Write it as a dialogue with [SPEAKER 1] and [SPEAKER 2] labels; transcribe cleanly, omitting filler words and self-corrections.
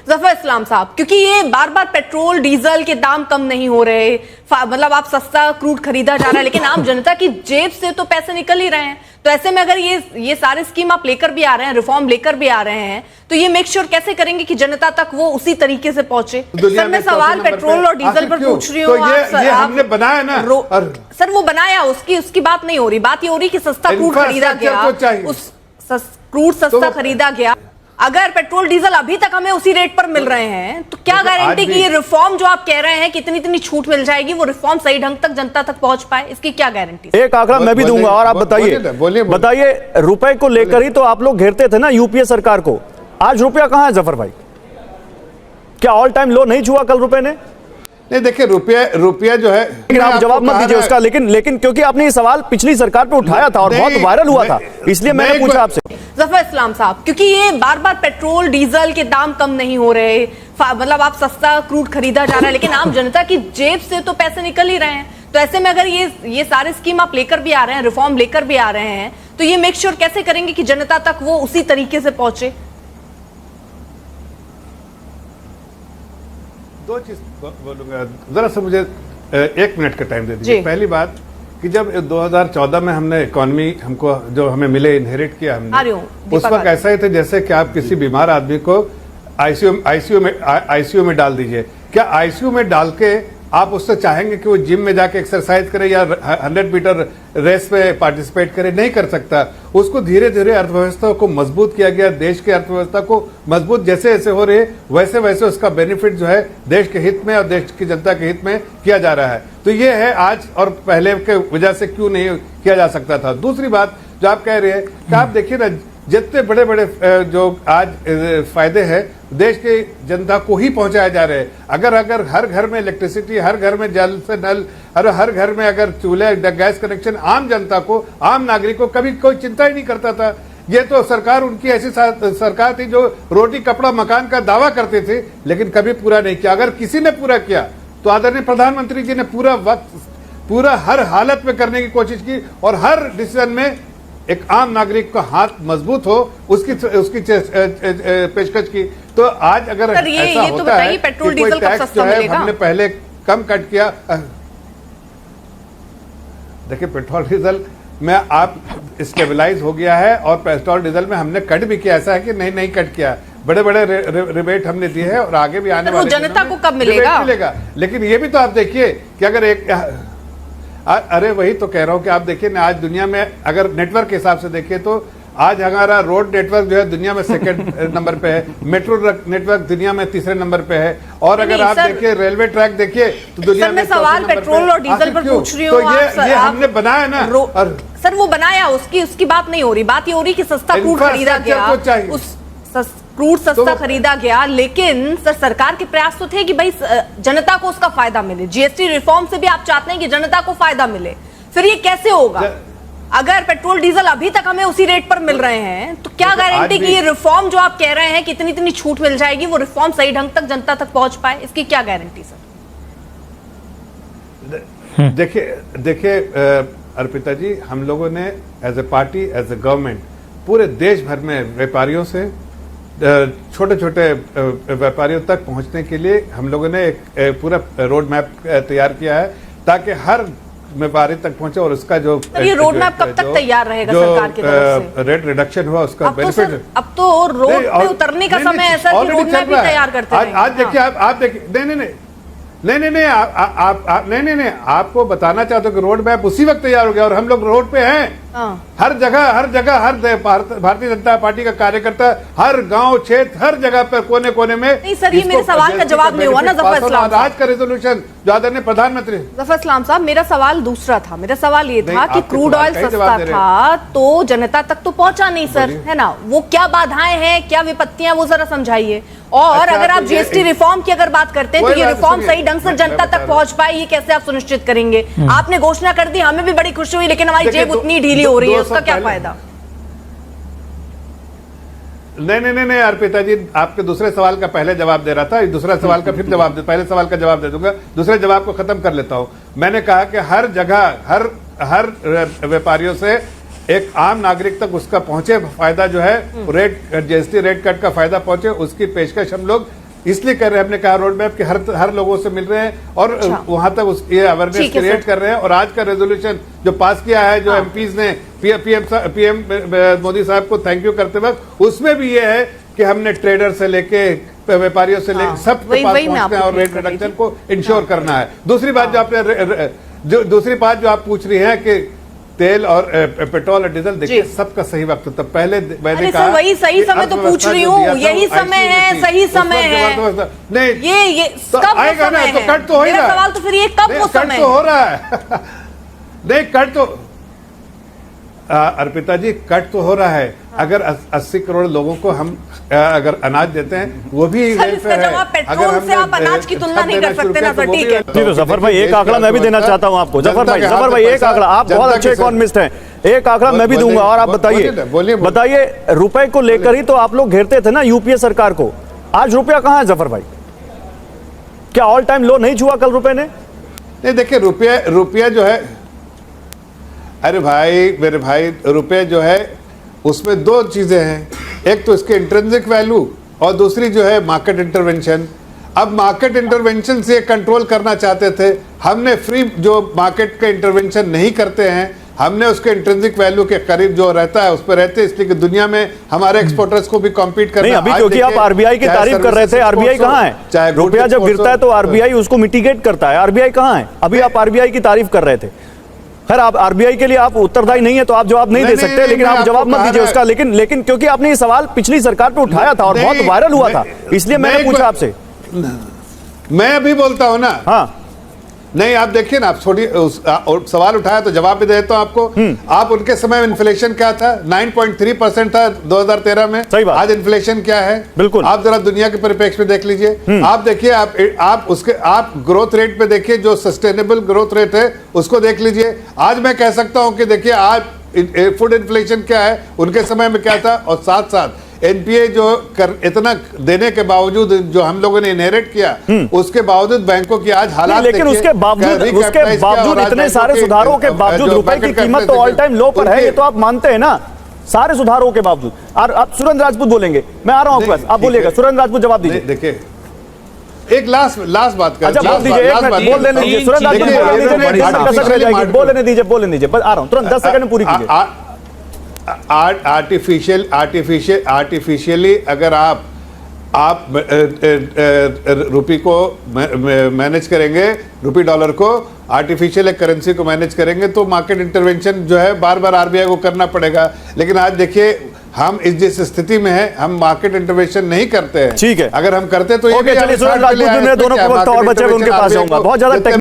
[SPEAKER 1] जफर इस्लाम साहब, क्योंकि ये बार बार पेट्रोल डीजल के दाम कम नहीं हो रहे, मतलब आप सस्ता क्रूड खरीदा जा रहा है, लेकिन आम जनता की जेब से तो पैसे निकल ही रहे हैं। तो ऐसे में अगर ये सारे स्कीम आप लेकर भी आ रहे हैं, रिफॉर्म लेकर भी आ रहे हैं, तो ये मेक श्योर कैसे करेंगे कि जनता तक वो उसी तरीके से पहुंचे? सर मैं सवाल पेट्रोल और डीजल पर पूछ रही हूँ।
[SPEAKER 2] ये हमने बनाया ना
[SPEAKER 1] सर, वो बनाया, उसकी बात नहीं हो रही। बात ये हो रही कि सस्ता क्रूड खरीदा गया, क्रूड सस्ता खरीदा गया। अगर पेट्रोल डीजल अभी तक हमें उसी रेट पर मिल रहे हैं, तो क्या गारंटी कि ये रिफॉर्म जो आप कह रहे हैं कि इतनी छूट मिल जाएगी, वो रिफॉर्म सही ढंग तक जनता तक पहुंच पाए? इसकी क्या गारंटी?
[SPEAKER 3] एक आंकड़ा मैं भी दूंगा और आप बताइए रुपए को लेकर ही तो आप लोग घेरते थे ना यूपीए सरकार को। आज रुपया कहां है जफर भाई? क्या ऑल टाइम लो नहीं छुआ कल रुपए ने?
[SPEAKER 2] नहीं, देखिए रुपया जो है,
[SPEAKER 3] लेकिन आप जवाब मत दीजिए उसका। लेकिन क्योंकि आपने ये सवाल पिछली सरकार पे उठाया था और बहुत वायरल हुआ था, इसलिए मैंने पूछा आपसे।
[SPEAKER 1] जफर इस्लाम साहब, क्योंकि ये बार बार पेट्रोल डीजल के दाम कम नहीं हो रहे, मतलब आप सस्ता क्रूड खरीदा जा रहा है, लेकिन आम जनता की जेब से तो पैसे निकल ही रहे हैं। तो ऐसे में अगर ये सारे स्कीम आप लेकर भी आ रहे हैं, रिफॉर्म लेकर भी आ रहे हैं, तो ये मेक श्योर कैसे करेंगे कि जनता तक वो उसी तरीके से पहुंचे?
[SPEAKER 2] दो चीज बोलूंगा, जरा सा मुझे 1 मिनट का टाइम दे दीजिए। पहली बात कि जब 2014 में हमने इकोनॉमी हमको जो हमें मिले इनहेरिट किया हमने, उस वक्त ऐसा ही थे जैसे कि आप किसी बीमार आदमी को आईसीयू में डाल दीजिए। क्या आईसीयू में डाल के आप उससे चाहेंगे कि वो जिम में जाके एक्सरसाइज करे या 100 मीटर रेस में पार्टिसिपेट करे? नहीं कर सकता। उसको धीरे धीरे अर्थव्यवस्था को मजबूत किया गया, देश की अर्थव्यवस्था को मजबूत जैसे जैसे हो रही है वैसे वैसे उसका बेनिफिट जो है देश के हित में और देश की जनता के हित में किया जा रहा है। तो ये है आज, और पहले के वजह से क्यों नहीं किया जा सकता था। दूसरी बात जो आप कह रहे हैं कि आप देखिए ना, जितने बड़े बड़े जो आज फायदे हैं देश की जनता को ही पहुंचाए जा रहे हैं। अगर हर घर में इलेक्ट्रिसिटी, हर घर में जल से नल, हर घर में अगर चूल्हे गैस कनेक्शन, आम जनता को, आम नागरिक को कभी कोई चिंता ही नहीं करता था। ये तो सरकार, उनकी ऐसी सरकार थी जो रोटी कपड़ा मकान का दावा करते थे लेकिन कभी पूरा नहीं किया। अगर किसी ने पूरा किया तो आदरणीय प्रधानमंत्री जी ने पूरा हर हालत में करने की कोशिश की और हर डिसीजन में एक आम नागरिक का हाथ मजबूत हो उसकी पेशकश की। तो आज अगर ऐसा होता है कि कोई टैक्स जो है हमने पहले कम कट किया, देखिए पेट्रोल डीजल में आप स्टेबलाइज हो गया है और पेट्रोल डीजल में हमने कट भी किया। ऐसा है कि नहीं कट किया, बड़े बड़े रिबेट हमने दिए हैं और आगे भी आने वाले
[SPEAKER 1] जनता को कब मिलेगा।
[SPEAKER 2] लेकिन ये भी तो आप देखिए कि अगर अरे वही तो कह रहा हूं कि आप देखिए ना, आज दुनिया में अगर नेटवर्क के हिसाब से देखिए तो आज हमारा रोड नेटवर्क जो है दुनिया में 2nd नंबर पे है, मेट्रो नेटवर्क दुनिया में 3रे नंबर पे है, और अगर आप देखिए रेलवे ट्रैक देखिए तो दुनिया में
[SPEAKER 1] सवाल पेट्रोल और डीजल पर पूछ रही हूँ।
[SPEAKER 2] तो ये हमने बनाया ना
[SPEAKER 1] सर, वो बनाया, उसकी बात नहीं हो रही। बात ये हो रही कि सस्ता क्रूड खरीदा गया, क्रूड सस्ता खरीदा गया, लेकिन सर सरकार के प्रयास तो थे कि भाई जनता को उसका फायदा मिले। जीएसटी रिफॉर्म से भी आप चाहते हैं कि जनता को फायदा मिले, फिर ये कैसे होगा? अगर पेट्रोल डीजल अभी तक हमें उसी रेट पर मिल रहे हैं, तो क्या गारंटी कि ये रिफॉर्म जो आप कह रहे हैं कि इतनी छूट मिल जाएगी, वो रिफॉर्म सही ढंग तक जनता तक पहुंच पाए? इसकी क्या गारंटी सर?
[SPEAKER 2] देखिए अर्पिता जी, हम लोगों ने as a party, as a government पूरे देश भर में व्यापारियों से छोटे छोटे व्यापारियों तक पहुंचने के लिए हम लोगों ने एक पूरा रोड मैप तैयार किया है ताकि हर व्यापारी तक पहुंचे। और उसका जो
[SPEAKER 1] ये रोड मैप कब तक तैयार रहेगा सरकार की तरफ से?
[SPEAKER 2] रेट रिडक्शन हुआ उसका बेनिफिट।
[SPEAKER 1] अब तो रोड पे उतरने का समय ऐसा कि रोड मैप भी तैयार करते हैं।
[SPEAKER 2] आज देखिए, आप देखिए, नहीं, आपको बताना चाहते हो कि रोड मैप उसी वक्त तैयार हो गया और हम लोग रोड पे हैं। हर जगह हर भारतीय जनता पार्टी का कार्यकर्ता हर गांव क्षेत्र हर जगह पर कोने कोने में।
[SPEAKER 1] नहीं सर, ये मेरे सवाल का जवाब नहीं हुआ ना जफर इस्लाम।
[SPEAKER 2] आज का रेजोल्यूशन जो आदरणीय प्रधानमंत्री
[SPEAKER 1] जफर इस्लाम साहब, मेरा सवाल दूसरा था। मेरा सवाल ये था कि क्रूड ऑयल सस्ता था तो जनता तक तो पहुंचा नहीं सर, है ना? वो क्या बाधाएं हैं, क्या विपत्तियां, वो जरा समझाइए। और अगर आप जीएसटी रिफॉर्म की अगर बात करते हैं तो ये रिफॉर्म सही ढंग से जनता तक पहुंच पाए, ये कैसे आप सुनिश्चित करेंगे? आपने घोषणा कर दी, हमें भी बड़ी खुशी हुई, लेकिन हमारी जेब उतनी ढीली हो रही है, उसका क्या फायदा?
[SPEAKER 2] नहीं अर्पिता जी, आपके दूसरे सवाल का पहले जवाब दे रहा था, दूसरा सवाल का फिर जवाब दे, पहले सवाल का जवाब दे दूंगा, दूसरे जवाब को खत्म कर लेता हूं। मैंने कहा कि हर जगह हर व्यापारियों से एक आम नागरिक तक उसका पहुंचे फायदा जो है, रेट जीएसटी रेट कट का फायदा पहुंचे, उसकी पेशकश हम लोग इसलिए कर रहे हैं, हमने कहा रोड मैप कि हर लोगों से मिल रहे हैं और वहां तक ये अवेयरनेस क्रिएट कर रहे हैं। और आज का रेजोल्यूशन जो पास किया है, जो एमपीज ने पीएम मोदी साहब को थैंक यू करते वक्त, उसमें भी ये है कि हमने ट्रेडर से लेके व्यापारियों से लेके सबके पास पहुंचना है और रेट रिडक्शन को इंश्योर करना है। दूसरी बात जो आप पूछ रही है कि तेल और पेट्रोल और डीजल, देखिए सबका सही वक्त होता है। पहले मैंने कहा
[SPEAKER 1] वही सही समय तो पूछ रही हूँ, यही समय है, सही समय है।
[SPEAKER 2] नहीं
[SPEAKER 1] ये
[SPEAKER 2] तो
[SPEAKER 1] कब
[SPEAKER 2] आएगा ना, तो कट तो हो ही रहा है।
[SPEAKER 1] सवाल तो फिर ये कब वो समय
[SPEAKER 2] कट तो हो रहा है नहीं कट तो अर्पिता जी कट तो हो रहा है। अगर 80 करोड़ लोगों को हम अगर अनाज देते हैं, वो भी
[SPEAKER 1] वेलफेयर है। पेट्रोल से आप अनाज की तुलना नहीं कर सकते ना, सर ठीक है।
[SPEAKER 3] जी तो जफर भाई एक आंकड़ा मैं भी देना चाहता हूं आपको। जफर भाई एक आंकड़ा, आप बहुत अच्छे इकोनॉमिस्ट हैं, एक आंकड़ा मैं भी दूंगा और आप बताइए रुपए को लेकर ही तो आप लोग घेरते थे ना यूपीए सरकार को। आज रुपया कहां है जफर भाई? क्या ऑल टाइम लो नहीं छुआ कल रुपए ने?
[SPEAKER 2] नहीं देखिए, रुपया जो है, अरे भाई मेरे भाई, रुपये जो है उसमें दो चीजें हैं, एक तो इसके इंट्रिंसिक वैल्यू और दूसरी जो है मार्केट इंटरवेंशन। अब मार्केट इंटरवेंशन से कंट्रोल करना चाहते थे, हमने फ्री जो मार्केट का इंटरवेंशन नहीं करते हैं, हमने उसके इंट्रिंसिक वैल्यू के करीब जो रहता है उस पर रहते हैं, इसलिए कि दुनिया में हमारे एक्सपोर्टर्स को भी कॉम्पीट करना।
[SPEAKER 3] अभी क्योंकि आप आरबीआई की तारीफ कर रहे थे, आरबीआई कहां है? चाहे रुपया जब गिरता है तो आरबीआई उसको मिटिगेट करता है, आरबीआई कहां है? अभी आप आरबीआई की तारीफ कर रहे थे। खैर आप आरबीआई के लिए आप उत्तरदायी नहीं है तो आप जवाब नहीं दे सकते, लेकिन आप जवाब मत दीजिए उसका। लेकिन क्योंकि आपने ये सवाल पिछली सरकार पे उठाया था और बहुत वायरल हुआ था, इसलिए मैंने पूछा आपसे।
[SPEAKER 2] मैं अभी बोलता हूं ना।
[SPEAKER 3] हाँ
[SPEAKER 2] नहीं, आप देखिए ना, आप छोटी सवाल उठाया तो जवाब भी देता हूं आपको। आप उनके समय इन्फ्लेशन क्या था? 9.3% था 2013 में।
[SPEAKER 3] सही बात।
[SPEAKER 2] आज इन्फ्लेशन क्या है?
[SPEAKER 3] बिल्कुल।
[SPEAKER 2] आप जरा दुनिया के परिप्रेक्ष्य में देख लीजिए। आप देखिए, आप ग्रोथ रेट पे देखिए, जो सस्टेनेबल ग्रोथ रेट है उसको देख लीजिए। आज मैं कह सकता हूं कि देखिए आज फूड इन्फ्लेशन क्या है, उनके समय में क्या था, और साथ साथ एनपीए जो इतना देने के बावजूद जो हम लोगों ने इनहेरिट किया, उसके बावजूद बैंकों की आज हालात,
[SPEAKER 3] लेकिन उसके बावजूद इतने सारे सुधारों के बावजूद रुपए की कीमत तो ऑल टाइम लो पर है, ये तो आप मानते हैं ना, सारे सुधारों के बावजूद। और आप सुरेंद्र राजपूत बोलेंगे, मैं आ रहा हूं आपके पास, आप बोलिएगा। सुरेंद्र राजपूत जवाब दीजिए।
[SPEAKER 2] देखिए एक लास्ट बात कर,
[SPEAKER 3] अच्छा बोल दीजिए, एक मिनट बोल लेने दीजिए सुरेंद्र राजपूत, बोल लेने दीजिए, आ रहा हूं तुरंत 10 सेकंड में पूरी कीजिए।
[SPEAKER 2] आर्टिफिशियली अगर आप रुपये को मैनेज करेंगे, रुपये डॉलर को आर्टिफिशियल करेंसी को मैनेज करेंगे, तो मार्केट इंटरवेंशन जो है बार बार आरबीआई को करना पड़ेगा। लेकिन आज देखिए हम जिस स्थिति में है, हम मार्केट इंटरवेंशन नहीं करते हैं।
[SPEAKER 3] ठीक है,
[SPEAKER 2] अगर हम करते तो
[SPEAKER 3] चलिए सुरेंद्र राजपूत, दोनों के वक्त और बचे हुए उनके पास जाऊंगा। बहुत ज्यादा